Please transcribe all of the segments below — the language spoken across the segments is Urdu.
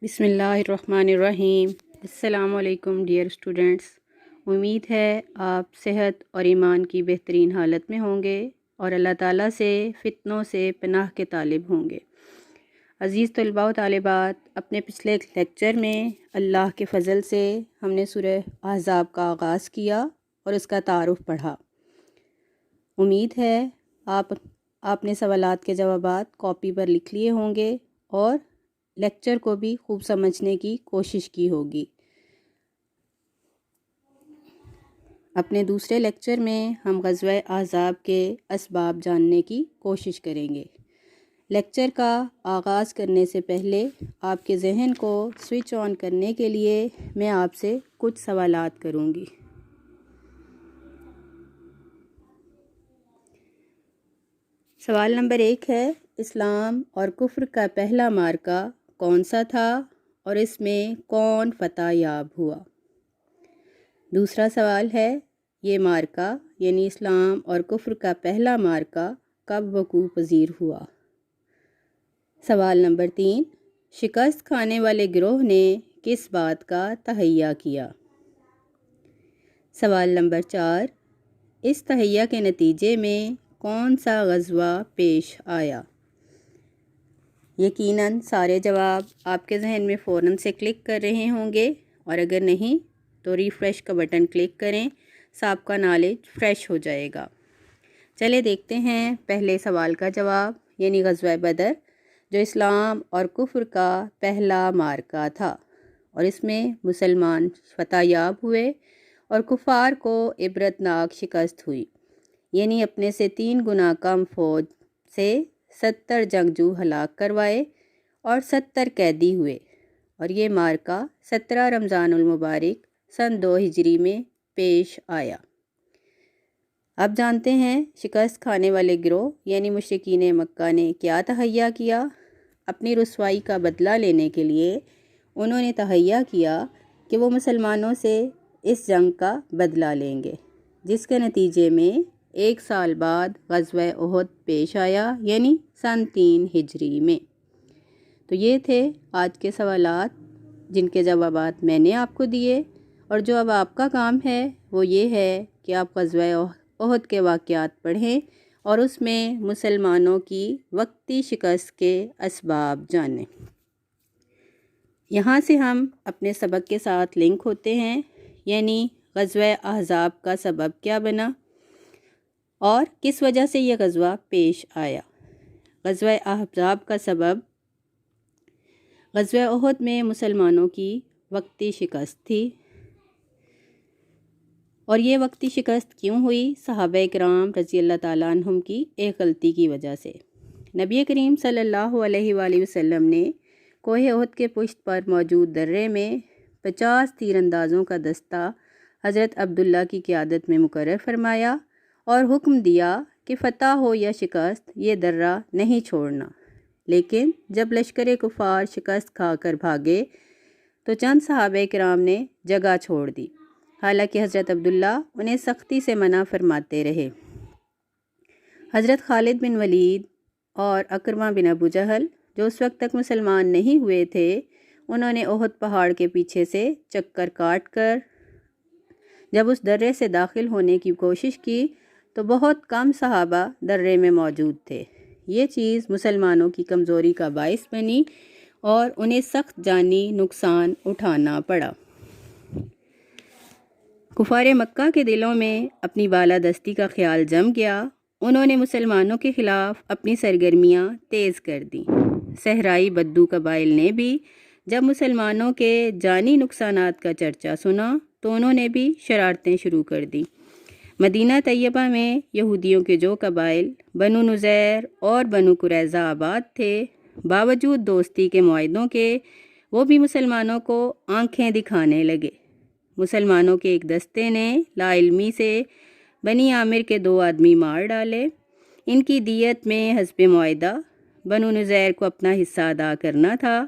بسم اللہ الرحمن الرحیم۔ السلام علیکم ڈیئر اسٹوڈنٹس، امید ہے آپ صحت اور ایمان کی بہترین حالت میں ہوں گے اور اللہ تعالیٰ سے فتنوں سے پناہ کے طالب ہوں گے۔ عزیز طلباء و طالبات، اپنے پچھلے لیکچر میں اللہ کے فضل سے ہم نے سورہ احزاب کا آغاز کیا اور اس کا تعارف پڑھا۔ امید ہے آپ نے سوالات کے جوابات کاپی پر لکھ لیے ہوں گے اور لیکچر کو بھی خوب سمجھنے کی کوشش کی ہوگی۔ اپنے دوسرے لیکچر میں ہم غزوہ احزاب کے اسباب جاننے کی کوشش کریں گے۔ لیکچر کا آغاز کرنے سے پہلے آپ کے ذہن کو سوئچ آن کرنے کے لیے میں آپ سے کچھ سوالات کروں گی۔ سوال نمبر 1 ہے، اسلام اور کفر کا پہلا معرکہ کون سا تھا اور اس میں کون فتح یاب ہوا؟ دوسرا سوال ہے، یہ معرکہ یعنی اسلام اور کفر کا پہلا معرکہ کب وقوع پذیر ہوا؟ سوال نمبر 3، شکست کھانے والے گروہ نے کس بات کا تہیہ کیا؟ سوال نمبر 4، اس تہیہ کے نتیجے میں کون سا غزوہ پیش آیا؟ یقیناً سارے جواب آپ کے ذہن میں فوراً سے کلک کر رہے ہوں گے، اور اگر نہیں تو ریفریش کا بٹن کلک کریں، سابقہ نالج فریش ہو جائے گا۔ چلے دیکھتے ہیں پہلے سوال کا جواب، یعنی غزوہ بدر جو اسلام اور کفر کا پہلا معرکہ تھا اور اس میں مسلمان فتح یاب ہوئے اور کفار کو عبرتناک شکست ہوئی، یعنی اپنے سے 3 گنا کم فوج سے 70 جنگجو ہلاک کروائے اور 70 قیدی ہوئے، اور یہ معرکہ 17 رمضان المبارک سن 2 ہجری میں پیش آیا۔ اب جانتے ہیں شکست کھانے والے گروہ یعنی مشرکین مکہ نے کیا تہیہ کیا۔ اپنی رسوائی کا بدلہ لینے کے لیے انہوں نے تہیہ کیا کہ وہ مسلمانوں سے اس جنگ کا بدلہ لیں گے، جس کے نتیجے میں 1 سال بعد غزوہ احد پیش آیا، یعنی سن 3 ہجری میں۔ تو یہ تھے آج کے سوالات جن کے جوابات میں نے آپ کو دیے، اور جو اب آپ کا کام ہے وہ یہ ہے کہ آپ غزوہ احد کے واقعات پڑھیں اور اس میں مسلمانوں کی وقتی شکست کے اسباب جانیں۔ یہاں سے ہم اپنے سبق کے ساتھ لنک ہوتے ہیں، یعنی غزوہ احزاب کا سبب کیا بنا اور کس وجہ سے یہ غزوہ پیش آیا۔ غزوہ احزاب کا سبب، غزوہ احد میں مسلمانوں کی وقتی شکست تھی، اور یہ وقتی شکست کیوں ہوئی؟ صحابہ کرام رضی اللہ تعالیٰ عنہم کی ایک غلطی کی وجہ سے۔ نبی کریم صلی اللہ علیہ وآلہ وسلم نے کوہ احد کے پشت پر موجود درے میں 50 تیر اندازوں کا دستہ حضرت عبداللہ کی قیادت میں مقرر فرمایا اور حکم دیا کہ فتح ہو یا شکست یہ درہ نہیں چھوڑنا۔ لیکن جب لشکر کفار شکست کھا کر بھاگے تو چند صحابہ کرام نے جگہ چھوڑ دی، حالانکہ حضرت عبداللہ انہیں سختی سے منع فرماتے رہے۔ حضرت خالد بن ولید اور اکرمہ بن ابو جہل جو اس وقت تک مسلمان نہیں ہوئے تھے، انہوں نے احد پہاڑ کے پیچھے سے چکر کاٹ کر جب اس درے سے داخل ہونے کی کوشش کی تو بہت کم صحابہ درے میں موجود تھے۔ یہ چیز مسلمانوں کی کمزوری کا باعث بنی اور انہیں سخت جانی نقصان اٹھانا پڑا۔ کفار مکہ کے دلوں میں اپنی بالادستی کا خیال جم گیا۔ انہوں نے مسلمانوں کے خلاف اپنی سرگرمیاں تیز کر دیں۔ صحرائی بدو قبائل نے بھی جب مسلمانوں کے جانی نقصانات کا چرچا سنا تو انہوں نے بھی شرارتیں شروع کر دیں۔ مدینہ طیبہ میں یہودیوں کے جو قبائل بنو نذیر اور بنو قریظہ آباد تھے، باوجود دوستی کے معاہدوں کے وہ بھی مسلمانوں کو آنکھیں دکھانے لگے۔ مسلمانوں کے ایک دستے نے لا علمی سے بنی عامر کے 2 آدمی مار ڈالے۔ ان کی دیت میں حسب معاہدہ بنو نذیر کو اپنا حصہ ادا کرنا تھا۔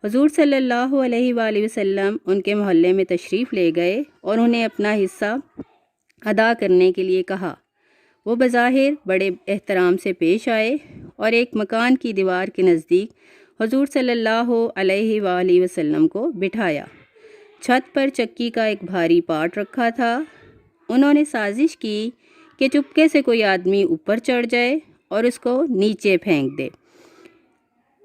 حضور صلی اللہ علیہ وآلہ وسلم ان کے محلے میں تشریف لے گئے اور انہیں اپنا حصہ ادا کرنے کے لیے کہا۔ وہ بظاہر بڑے احترام سے پیش آئے اور ایک مکان کی دیوار کے نزدیک حضور صلی اللہ علیہ وآلہ وسلم کو بٹھایا۔ چھت پر چکی کا ایک بھاری پاٹ رکھا تھا۔ انہوں نے سازش کی کہ چپکے سے کوئی آدمی اوپر چڑھ جائے اور اس کو نیچے پھینک دے۔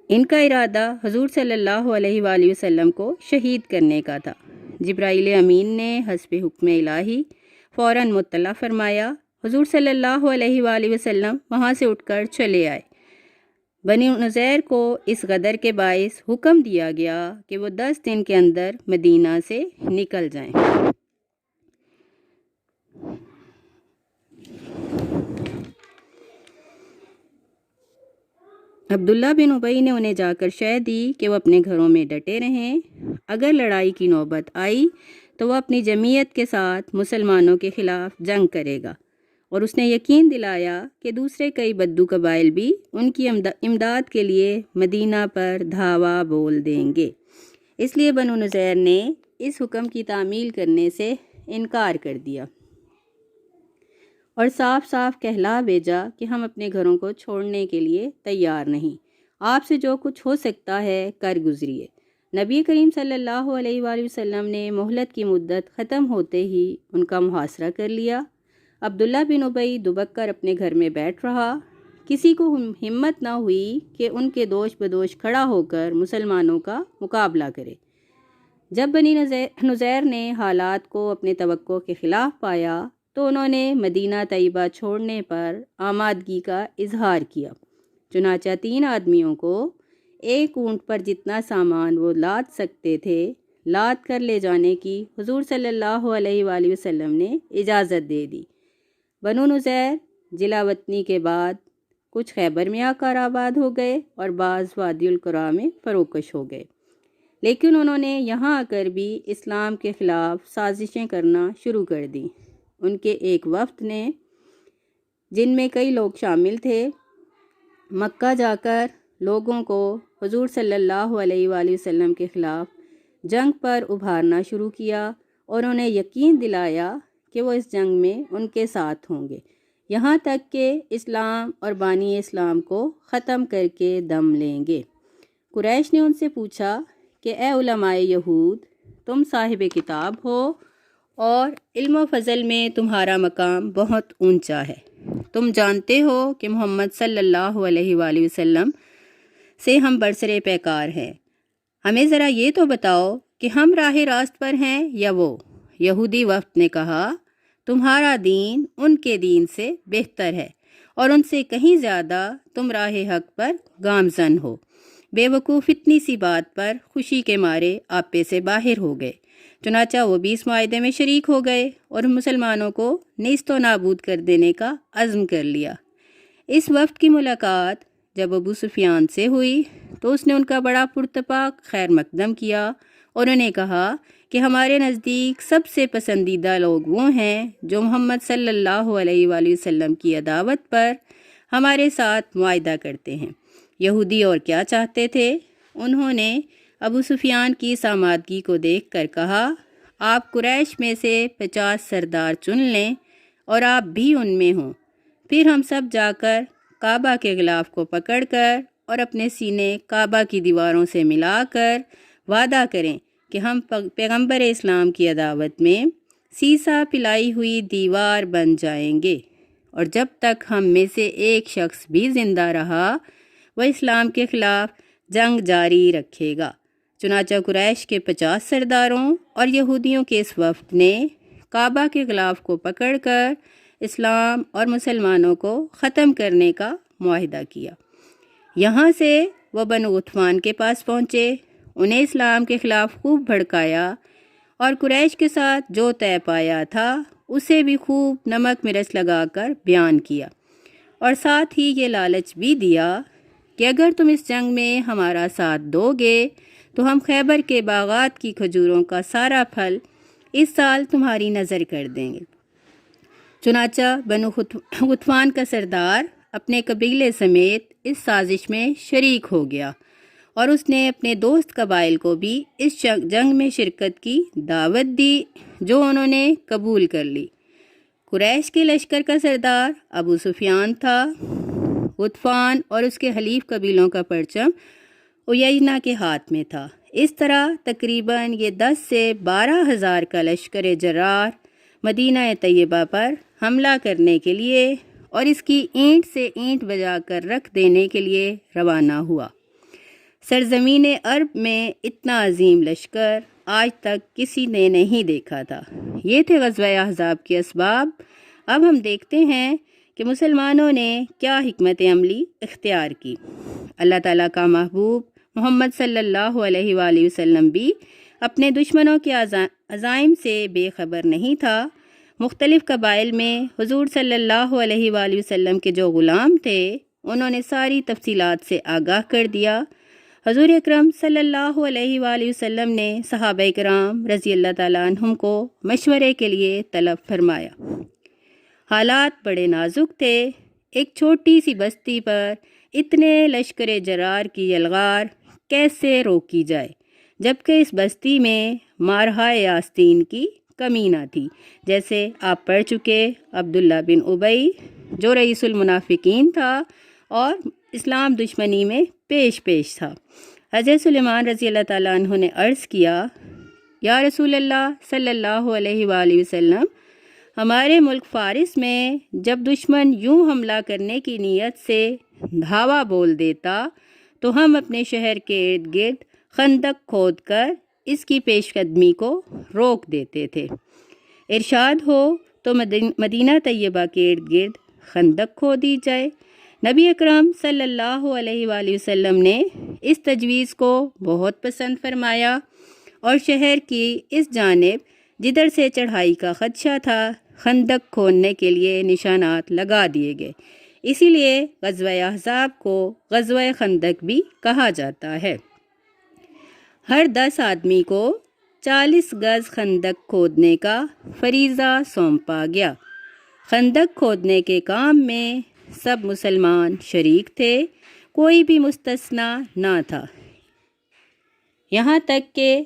ان کا ارادہ حضور صلی اللہ علیہ وآلہ وسلم کو شہید کرنے کا تھا۔ جبرائیل امین نے حسب حکم الہی فوراً مطلع فرمایا۔ حضور صلی اللہ علیہ وآلہ وسلم وہاں سے اٹھ کر چلے آئے۔ بنی نذیر کو اس غدر کے باعث حکم دیا گیا کہ وہ 10 دن کے اندر مدینہ سے نکل جائیں۔ عبداللہ بن ابی نے انہیں جا کر شہ دی کہ وہ اپنے گھروں میں ڈٹے رہیں۔ اگر لڑائی کی نوبت آئی تو وہ اپنی جمعیت کے ساتھ مسلمانوں کے خلاف جنگ کرے گا، اور اس نے یقین دلایا کہ دوسرے کئی بدو قبائل بھی ان کی امداد کے لیے مدینہ پر دھاوا بول دیں گے۔ اس لیے بنو نذیر نے اس حکم کی تعمیل کرنے سے انکار کر دیا اور صاف صاف کہلا بھیجا کہ ہم اپنے گھروں کو چھوڑنے کے لیے تیار نہیں، آپ سے جو کچھ ہو سکتا ہے کر گزریے۔ نبی کریم صلی اللہ علیہ وآلہ وسلم نے مہلت کی مدت ختم ہوتے ہی ان کا محاصرہ کر لیا۔ عبداللہ بن ابی دبک کر اپنے گھر میں بیٹھ رہا۔ کسی کو ہمت نہ ہوئی کہ ان کے دوش بدوش کھڑا ہو کر مسلمانوں کا مقابلہ کرے۔ جب بنی نذیر نے حالات کو اپنے توقع کے خلاف پایا تو انہوں نے مدینہ طیبہ چھوڑنے پر آمادگی کا اظہار کیا۔ چنانچہ 3 آدمیوں کو ایک اونٹ پر جتنا سامان وہ لاد سکتے تھے لاد کر لے جانے کی حضور صلی اللہ علیہ وآلہ وسلم نے اجازت دے دی۔ بنو نذیر جلا وطنی کے بعد کچھ خیبر میں آ کر آباد ہو گئے اور بعض وادی القرا میں فروکش ہو گئے، لیکن انہوں نے یہاں آ کر بھی اسلام کے خلاف سازشیں کرنا شروع کر دیں۔ ان کے ایک وفد نے، جن میں کئی لوگ شامل تھے، مکہ جا کر لوگوں کو حضور صلی اللہ علیہ وآلہ وسلم کے خلاف جنگ پر ابھارنا شروع کیا اور انہیں یقین دلایا کہ وہ اس جنگ میں ان کے ساتھ ہوں گے، یہاں تک کہ اسلام اور بانی اسلام کو ختم کر کے دم لیں گے۔ قریش نے ان سے پوچھا کہ اے علماء یہود، تم صاحب کتاب ہو اور علم و فضل میں تمہارا مقام بہت اونچا ہے، تم جانتے ہو کہ محمد صلی اللہ علیہ وآلہ وسلم سے ہم برسر پیکار ہیں، ہمیں ذرا یہ تو بتاؤ کہ ہم راہ راست پر ہیں یا وہ؟ یہودی وفد نے کہا، تمہارا دین ان کے دین سے بہتر ہے اور ان سے کہیں زیادہ تم راہ حق پر گامزن ہو۔ بے وقوف اتنی سی بات پر خوشی کے مارے آپے سے باہر ہو گئے۔ چنانچہ وہ بھی اس معاہدے میں شریک ہو گئے اور مسلمانوں کو نیست و نابود کر دینے کا عزم کر لیا۔ اس وفد کی ملاقات جب ابو سفیان سے ہوئی تو اس نے ان کا بڑا پرتپاک خیر مقدم کیا اور انہیں کہا کہ ہمارے نزدیک سب سے پسندیدہ لوگ وہ ہیں جو محمد صلی اللہ علیہ وآلہ وسلم کی عداوت پر ہمارے ساتھ معاہدہ کرتے ہیں۔ یہودی اور کیا چاہتے تھے؟ انہوں نے ابو سفیان کی اس آمادگی کو دیکھ کر کہا، آپ قریش میں سے 50 سردار چن لیں اور آپ بھی ان میں ہوں، پھر ہم سب جا کر کعبہ کے غلاف کو پکڑ کر اور اپنے سینے کعبہ کی دیواروں سے ملا کر وعدہ کریں کہ ہم پیغمبر اسلام کی عداوت میں سیسا پلائی ہوئی دیوار بن جائیں گے، اور جب تک ہم میں سے ایک شخص بھی زندہ رہا وہ اسلام کے خلاف جنگ جاری رکھے گا۔ چنانچہ قریش کے 50 سرداروں اور یہودیوں کے اس وفد نے کعبہ کے غلاف کو پکڑ کر اسلام اور مسلمانوں کو ختم کرنے کا معاہدہ کیا۔ یہاں سے وہ بنو غطفان کے پاس پہنچے، انہیں اسلام کے خلاف خوب بھڑکایا اور قریش کے ساتھ جو طے پایا تھا اسے بھی خوب نمک مرچ لگا کر بیان کیا، اور ساتھ ہی یہ لالچ بھی دیا کہ اگر تم اس جنگ میں ہمارا ساتھ دو گے تو ہم خیبر کے باغات کی کھجوروں کا سارا پھل اس سال تمہاری نظر کر دیں گے۔ چنانچہ بنو غطفان کا سردار اپنے قبیلے سمیت اس سازش میں شریک ہو گیا اور اس نے اپنے دوست قبائل کو بھی اس جنگ میں شرکت کی دعوت دی، جو انہوں نے قبول کر لی۔ قریش کے لشکر کا سردار ابو سفیان تھا۔ غطفان اور اس کے حلیف قبیلوں کا پرچم عیینہ کے ہاتھ میں تھا۔ اس طرح تقریباً یہ 10 سے 12,000 کا لشکر جرار مدینہ طیبہ پر حملہ کرنے کے لیے اور اس کی اینٹ سے اینٹ بجا کر رکھ دینے کے لیے روانہ ہوا۔ سرزمین عرب میں اتنا عظیم لشکر آج تک کسی نے نہیں دیکھا تھا۔ یہ تھے غزوہ احزاب کے اسباب۔ اب ہم دیکھتے ہیں کہ مسلمانوں نے کیا حکمت عملی اختیار کی۔ اللہ تعالیٰ کا محبوب محمد صلی اللہ علیہ وآلہ وسلم بھی اپنے دشمنوں کے عزائم سے بے خبر نہیں تھا۔ مختلف قبائل میں حضور صلی اللہ علیہ وآلہ وسلم کے جو غلام تھے انہوں نے ساری تفصیلات سے آگاہ کر دیا۔ حضور اکرم صلی اللہ علیہ وآلہ وسلم نے صحابہ کرام رضی اللہ تعالیٰ عنہم کو مشورے کے لیے طلب فرمایا۔ حالات بڑے نازک تھے۔ ایک چھوٹی سی بستی پر اتنے لشکر جرار کی یلغار کیسے روکی جائے، جبکہ اس بستی میں مارہائے آستین کی کمی نہ تھی۔ جیسے آپ پڑھ چکے، عبداللہ بن ابی جو رئیس المنافقین تھا اور اسلام دشمنی میں پیش تھا۔ حضرت سلیمان رضی اللہ تعالیٰ عنہ نے عرض کیا، یا رسول اللہ صلی اللہ علیہ وآلہ وسلم، ہمارے ملک فارس میں جب دشمن یوں حملہ کرنے کی نیت سے دھاوا بول دیتا تو ہم اپنے شہر کے ارد گرد خندق کھود کر اس کی پیش قدمی کو روک دیتے تھے۔ ارشاد ہو تو مدینہ طیبہ کے ارد گرد خندق کھودی جائے۔ نبی اکرم صلی اللہ علیہ وآلہ وسلم نے اس تجویز کو بہت پسند فرمایا اور شہر کی اس جانب جدھر سے چڑھائی کا خدشہ تھا خندق کھودنے کے لیے نشانات لگا دیے گئے۔ اسی لیے غزوہ احزاب کو غزوہ خندق بھی کہا جاتا ہے۔ ہر 10 آدمی کو 40 گز خندق کھودنے کا فریضہ سونپا گیا۔ خندق کھودنے کے کام میں سب مسلمان شریک تھے، کوئی بھی مستثنی نہ تھا، یہاں تک کہ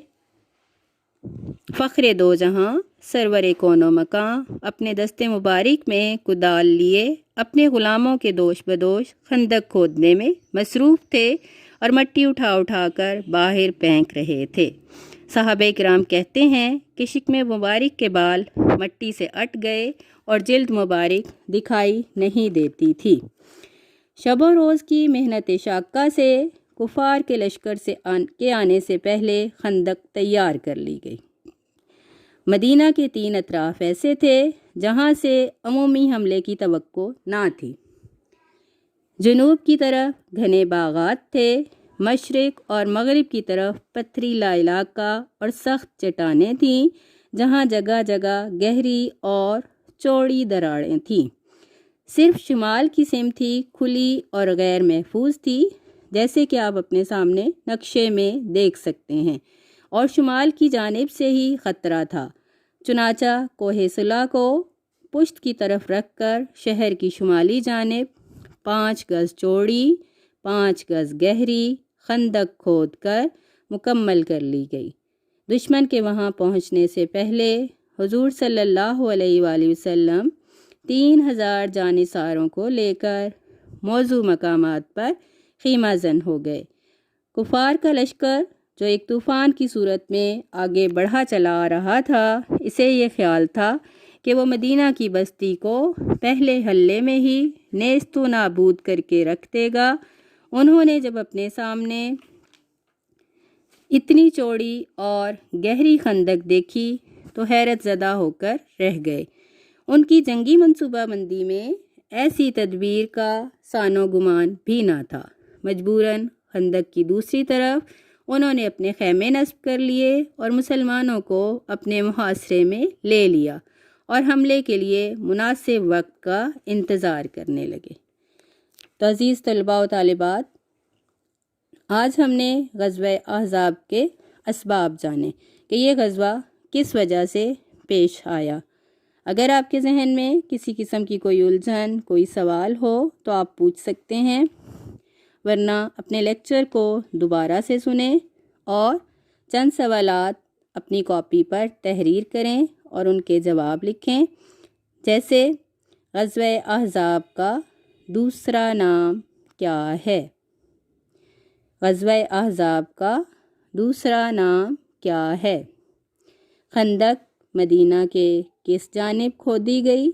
فخر دو جہاں سرور کون و مکان اپنے دستے مبارک میں کدال لیے اپنے غلاموں کے دوش بدوش خندق کھودنے میں مصروف تھے اور مٹی اٹھا کر باہر پھینک رہے تھے۔ صحابہ کرام کہتے ہیں کہ شکم مبارک کے بال مٹی سے اٹ گئے اور جلد مبارک دکھائی نہیں دیتی تھی۔ شب و روز کی محنت شاقہ سے کفار کے لشکر کے آنے سے پہلے خندق تیار کر لی گئی۔ مدینہ کے 3 اطراف ایسے تھے جہاں سے عمومی حملے کی توقع نہ تھی۔ جنوب کی طرف گھنے باغات تھے، مشرق اور مغرب کی طرف پتھریلا علاقہ اور سخت چٹانیں تھیں جہاں جگہ جگہ گہری اور چوڑی دراڑیں تھیں۔ صرف شمال کی سمت ہی کھلی اور غیر محفوظ تھی، جیسے کہ آپ اپنے سامنے نقشے میں دیکھ سکتے ہیں، اور شمال کی جانب سے ہی خطرہ تھا۔ چنانچہ کوہ صلہ کو پشت کی طرف رکھ کر شہر کی شمالی جانب 5 گز چوڑی 5 گز گہری خندق کھود کر مکمل کر لی گئی۔ دشمن کے وہاں پہنچنے سے پہلے حضور صلی اللہ علیہ وآلہ وسلم 3000 جانثاروں کو لے کر موضوع مقامات پر خیمہ زن ہو گئے۔ کفار کا لشکر جو ایک طوفان کی صورت میں آگے بڑھا چلا آ رہا تھا، اسے یہ خیال تھا کہ وہ مدینہ کی بستی کو پہلے حلے میں ہی نیست و نابود کر کے رکھ دے گا۔ انہوں نے جب اپنے سامنے اتنی چوڑی اور گہری خندق دیکھی تو حیرت زدہ ہو کر رہ گئے۔ ان کی جنگی منصوبہ بندی میں ایسی تدبیر کا سان و گمان بھی نہ تھا۔ مجبوراً خندق کی دوسری طرف انہوں نے اپنے خیمے نصب کر لیے اور مسلمانوں کو اپنے محاصرے میں لے لیا اور حملے کے لیے مناسب وقت کا انتظار کرنے لگے۔ تو عزیز طلباء و طالبات، آج ہم نے غزوہ احزاب کے اسباب جانے کہ یہ غزوہ کس وجہ سے پیش آیا۔ اگر آپ کے ذہن میں کسی قسم کی کوئی الجھن، کوئی سوال ہو تو آپ پوچھ سکتے ہیں، ورنہ اپنے لیکچر کو دوبارہ سے سنیں اور چند سوالات اپنی کاپی پر تحریر کریں اور ان کے جواب لکھیں، جیسے غزوہ احزاب کا دوسرا نام کیا ہے؟ غزوہ احزاب کا دوسرا نام کیا ہے؟ خندق مدینہ کے کس جانب کھودی گئی؟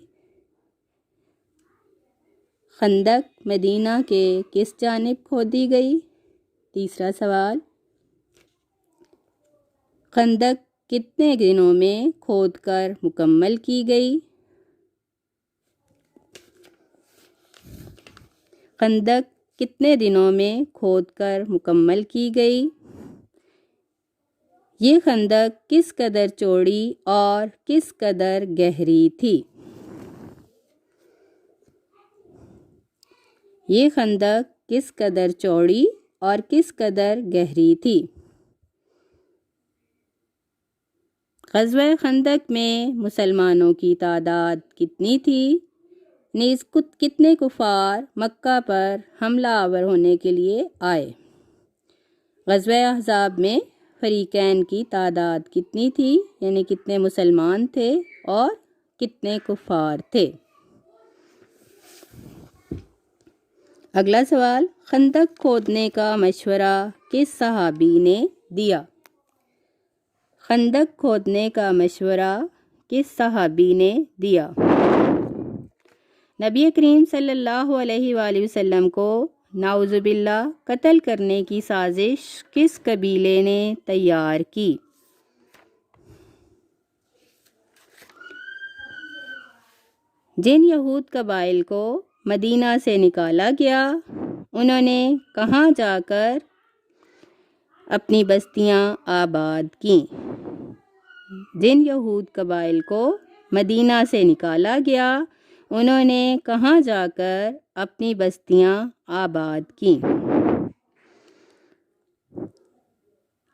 خندق مدینہ کے کس جانب کھودی گئی؟ تیسرا سوال، خندق کتنے دنوں میں کھود کر مکمل کی گئی؟ خندق کتنے دنوں میں کھود کر مکمل کی گئی؟ یہ خندق کس قدر چوڑی اور کس قدر گہری تھی؟ یہ خندق کس قدر چوڑی اور کس قدر گہری تھی؟ غزوہ خندق میں مسلمانوں کی تعداد کتنی تھی؟ نیز کتنے کفار مکہ پر حملہ آور ہونے کے لیے آئے؟ غزوہ احزاب میں فریقین کی تعداد کتنی تھی، یعنی کتنے مسلمان تھے اور کتنے کفار تھے؟ اگلا سوال، خندق کھودنے کا مشورہ کس صحابی نے دیا؟ خندق کھودنے کا مشورہ کس صحابی نے دیا؟ نبی کریم صلی اللہ علیہ وآلہ وسلم کو نعوذ باللہ قتل کرنے کی سازش کس قبیلے نے تیار کی؟ جن یہود قبائل کو مدینہ سے نکالا گیا، انہوں نے کہاں جا کر اپنی بستیاں آباد کیں؟ جن یہود قبائل کو مدینہ سے نکالا گیا، انہوں نے کہاں جا کر اپنی بستیاں آباد کیں؟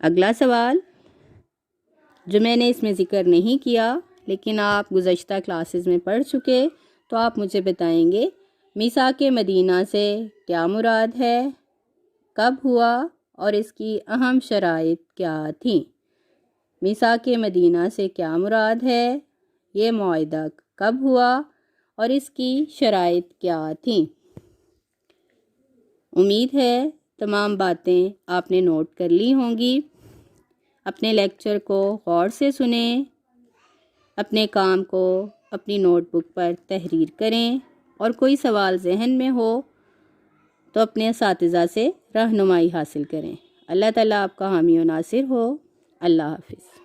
اگلا سوال، جو میں نے اس میں ذکر نہیں کیا لیکن آپ گزشتہ کلاسز میں پڑھ چکے، تو آپ مجھے بتائیں گے میثاق مدینہ سے کیا مراد ہے، کب ہوا اور اس کی اہم شرائط کیا تھیں؟ میثاق مدینہ سے کیا مراد ہے، یہ معاہدہ کب ہوا اور اس کی شرائط کیا تھیں؟ امید ہے تمام باتیں آپ نے نوٹ کر لی ہوں گی۔ اپنے لیکچر کو غور سے سنیں، اپنے کام کو اپنی نوٹ بک پر تحریر کریں، اور کوئی سوال ذہن میں ہو تو اپنے اساتذہ سے رہنمائی حاصل کریں۔ اللہ تعالیٰ آپ کا حامی و ناصر ہو۔ اللہ حافظ۔